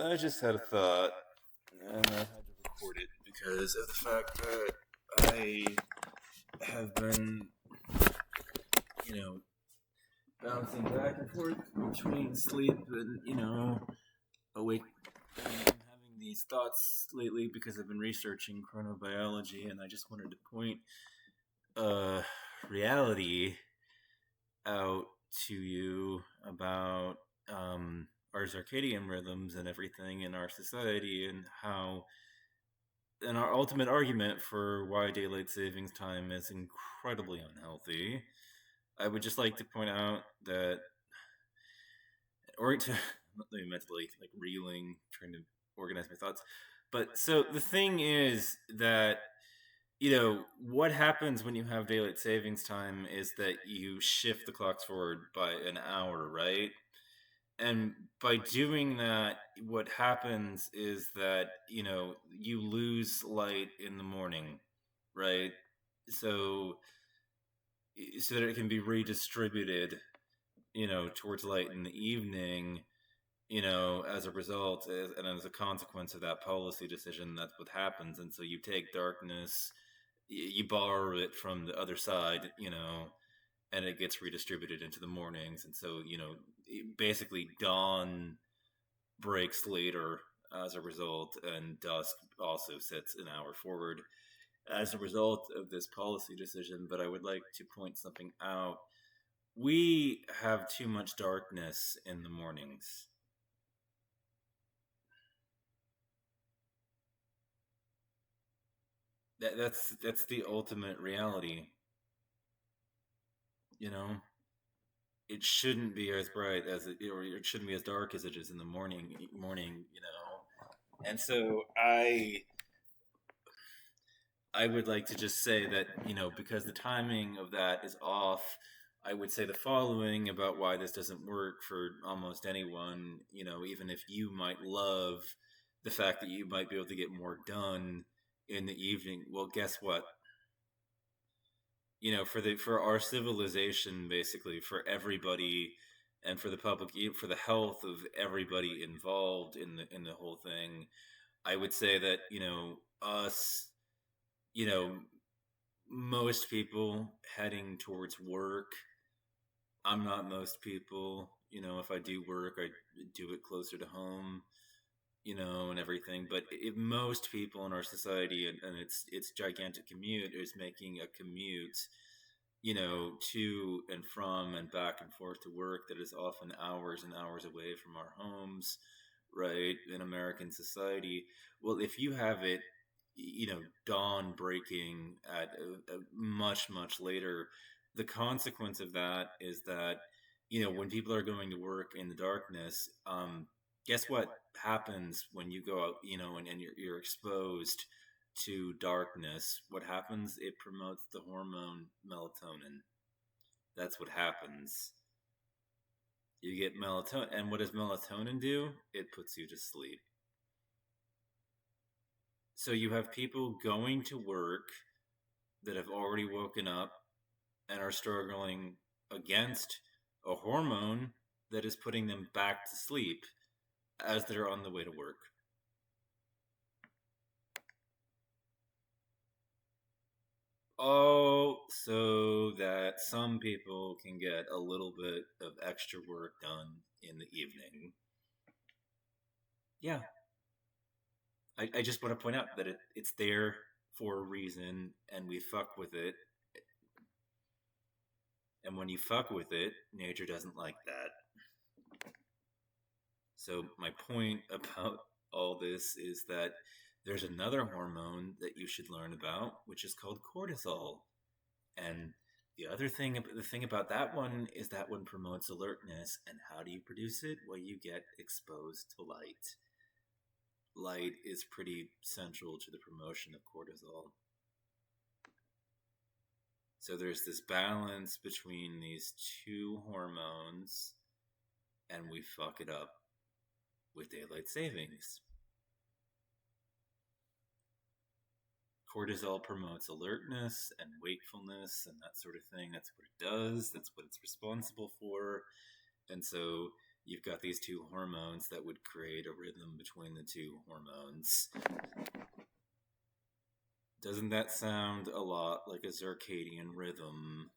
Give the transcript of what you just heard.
I just had a thought, and I had to record it because of the fact that I have been, you know, bouncing back and forth between sleep and, awake. And I'm having these thoughts lately because I've been researching chronobiology, and I just wanted to point reality out to you about our circadian rhythms and everything in our society, and how, and our ultimate argument for why daylight savings time is incredibly unhealthy. I would just like to point out that, or to, let me mentally like reeling, trying to organize my thoughts. But so the thing is that, what happens when you have daylight savings time is that you shift the clocks forward by an hour, right? And by doing that, what happens is that, you lose light in the morning, right? So, so that it can be redistributed, towards light in the evening, as a result, and as a consequence of that policy decision, that's what happens. And so you take darkness, you borrow it from the other side, and it gets redistributed into the mornings. And so, basically dawn breaks later as a result, and dusk also sits an hour forward as a result of this policy decision. But I would like to point something out. We have too much darkness in the mornings. That's the ultimate reality. It shouldn't be as bright as it, or it shouldn't be as dark as it is in the morning. And so I would like to just say that, because the timing of that is off, I would say the following about why this doesn't work for almost anyone. Even if you might love the fact that you might be able to get more done in the evening, well, guess what? For our civilization, basically, for everybody, and for the public, for the health of everybody involved in the whole thing, I would say that, us, you know most people heading towards work. I'm not most people. If I do work, I do it closer to home, and everything. But if most people in our society, and it's gigantic commute, is making a commute, to and from and back and forth to work, that is often hours and hours away from our homes, right? In American society. Well, if you have it, dawn breaking at a much, much later, the consequence of that is that, when people are going to work in the darkness, guess what happens when you go out, and you're exposed to darkness? What happens? It promotes the hormone melatonin. That's what happens. You get melatonin. And what does melatonin do? It puts you to sleep. So you have people going to work that have already woken up and are struggling against a hormone that is putting them back to sleep as they're on the way to work. Oh, so that some people can get a little bit of extra work done in the evening. Yeah. I just want to point out that it's there for a reason, and we fuck with it. And when you fuck with it, nature doesn't like that. So my point about all this is that there's another hormone that you should learn about, which is called cortisol. And the thing about that one is that one promotes alertness. And how do you produce it? Well, you get exposed to light. Light is pretty central to the promotion of cortisol. So there's this balance between these two hormones, and we fuck it up with daylight savings. Cortisol promotes alertness and wakefulness and that sort of thing. That's what it does. That's what it's responsible for. And so you've got these two hormones that would create a rhythm between the two hormones. Doesn't that sound a lot like a circadian rhythm?